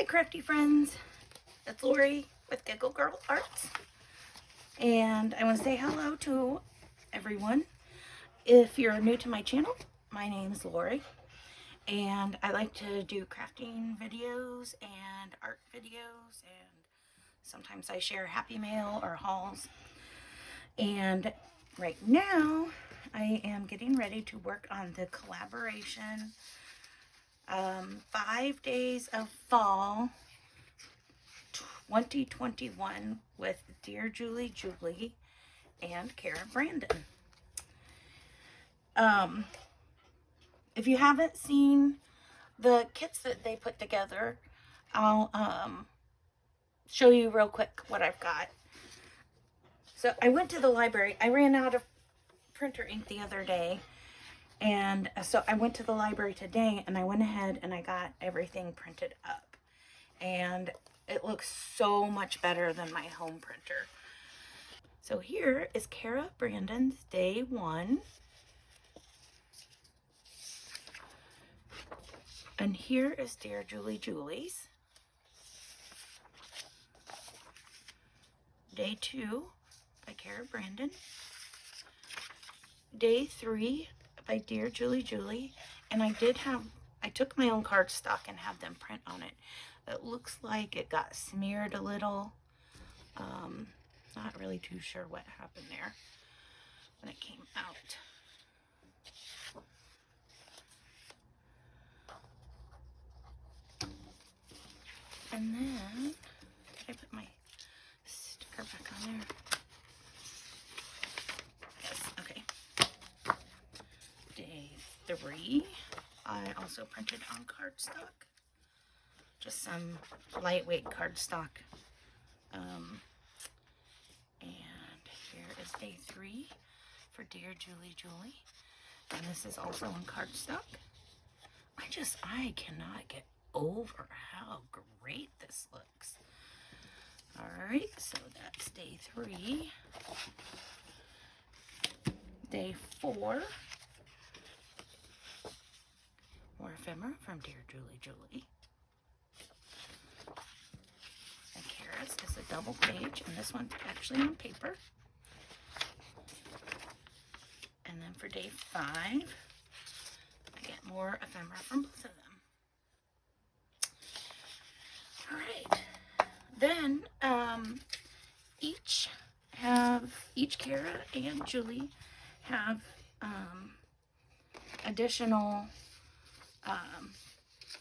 Hi crafty friends, it's Lori with Giggle Girl Arts, and I want to say hello to everyone. If you're new to my channel, my name is Lori, and I like to do crafting videos and art videos, and sometimes I share happy mail or hauls. And right now I am getting ready to work on the collaboration 5 days of fall 2021 with Dear Julie and Kara Brandon. If you haven't seen the kits that they put together, I'll show you real quick what I've got. So I went to the library. I ran out of printer ink the other day, and so I went to the library today and I went ahead and I got everything printed up, and it looks so much better than my home printer. So here is Kara Brandon's day 1. And here is Dear Julie's. Day 2 by Kara Brandon. Day 3 by Dear Julie. And I took my own cardstock and had them print on it. It looks like it got smeared a little. Not really too sure what happened there when it came out. And then, did I put my sticker back on there? Yes, okay. Day 3, I also printed on cardstock. Just some lightweight cardstock. And here is day 3 for Dear Julie. And this is also on cardstock. I cannot get over how great this looks. Alright, so that's day 3. Day 4. More ephemera from Dear Julie. And Kara's is a double page, and this one's actually on paper. And then for day 5, I get more ephemera from both of them. Alright, then each Kara and Julie have additional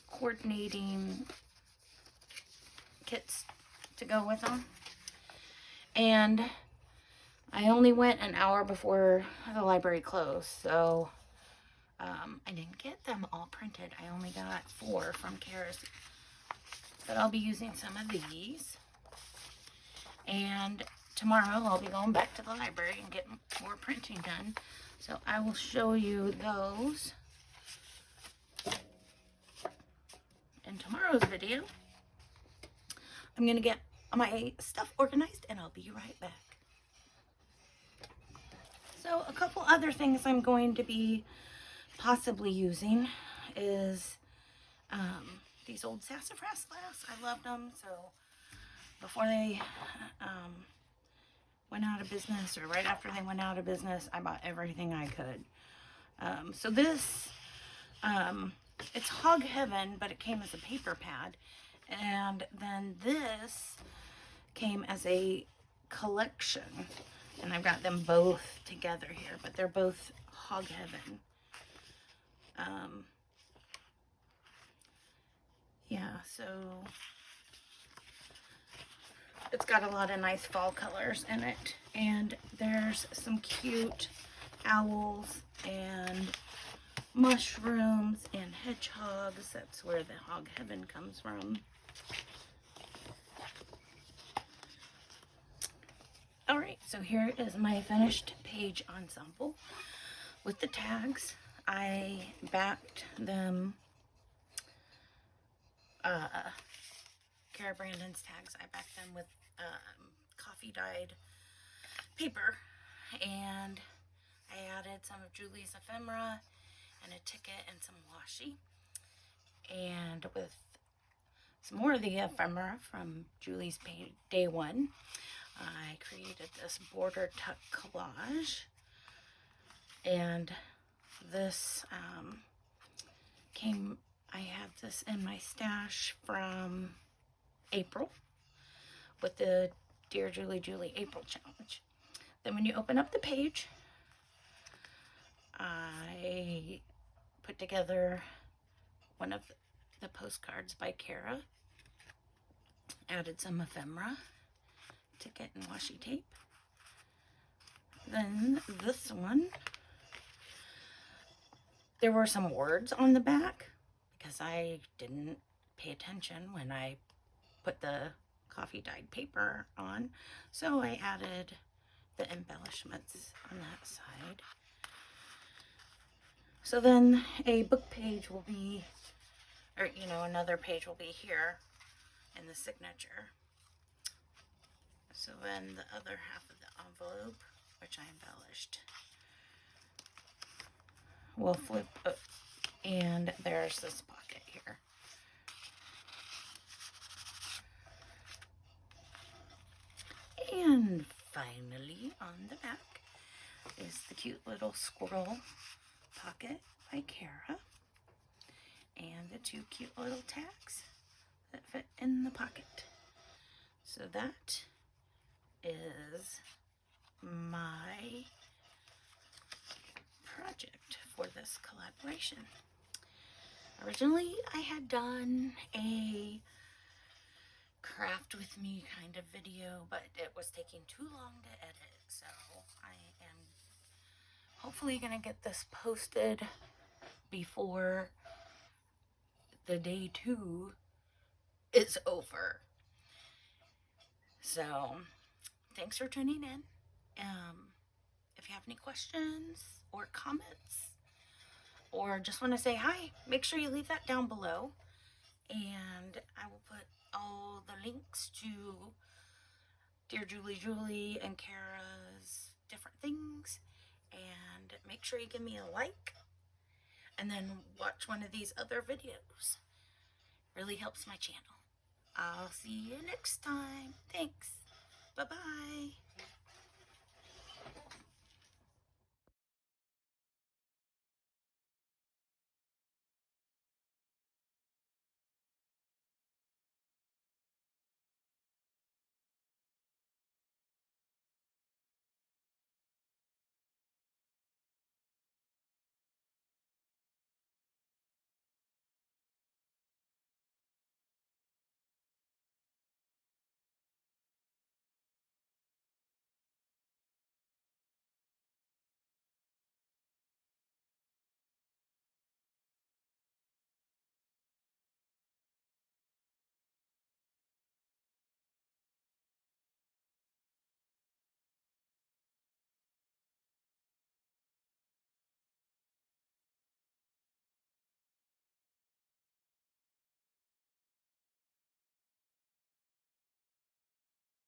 coordinating kits to go with them. And I only went an hour before the library closed, so I didn't get them all printed. I only got 4 from Kara's, but I'll be using some of these. And tomorrow I'll be going back to the library and getting more printing done, so I will show you those in tomorrow's video. I'm gonna get my stuff organized and I'll be right back. So a couple other things I'm going to be possibly using is these old sassafras glass. I loved them, so before they went out of business, or right after they went out of business, I bought everything I could. So this, it's Hog Heaven, but it came as a paper pad. And then this came as a collection. And I've got them both together here, but they're both Hog Heaven. Yeah, so it's got a lot of nice fall colors in it. And there's some cute owls and mushrooms and hedgehogs. That's where the Hog Heaven comes from. Alright, so here is my finished page ensemble with the tags. I backed them, Kara Brandon's tags, I backed them with coffee dyed paper, and I added some of Julie's ephemera and a ticket and some washi. And with some more of the ephemera from Julie's day one. I created this border tuck collage, and this I had this in my stash from April with the Dear Julie April challenge. Then when you open up the page, I put together one of the postcards by Kara, added some ephemera, ticket and washi tape. Then this one, there were some words on the back because I didn't pay attention when I put the coffee dyed paper on, so I added the embellishments on that side. So then a book page will be, or another page will be here in the signature. So then the other half of the envelope, which I embellished, will flip up, and there's this pocket here. And finally on the back is the cute little squirrel pocket by Kara, and the two cute little tags that fit in the pocket. So that is my project for this collaboration. Originally, I had done a craft with me kind of video, but it was taking too long to edit, so I am hopefully gonna get this posted before the day 2 is over. So thanks for tuning in. If you have any questions or comments, or just want to say hi, make sure you leave that down below, and I will put all the links to Dear Julie and Kara's different things, and make sure you give me a like, and then watch one of these other videos. Really helps my channel. I'll see you next time. Thanks. Bye-bye.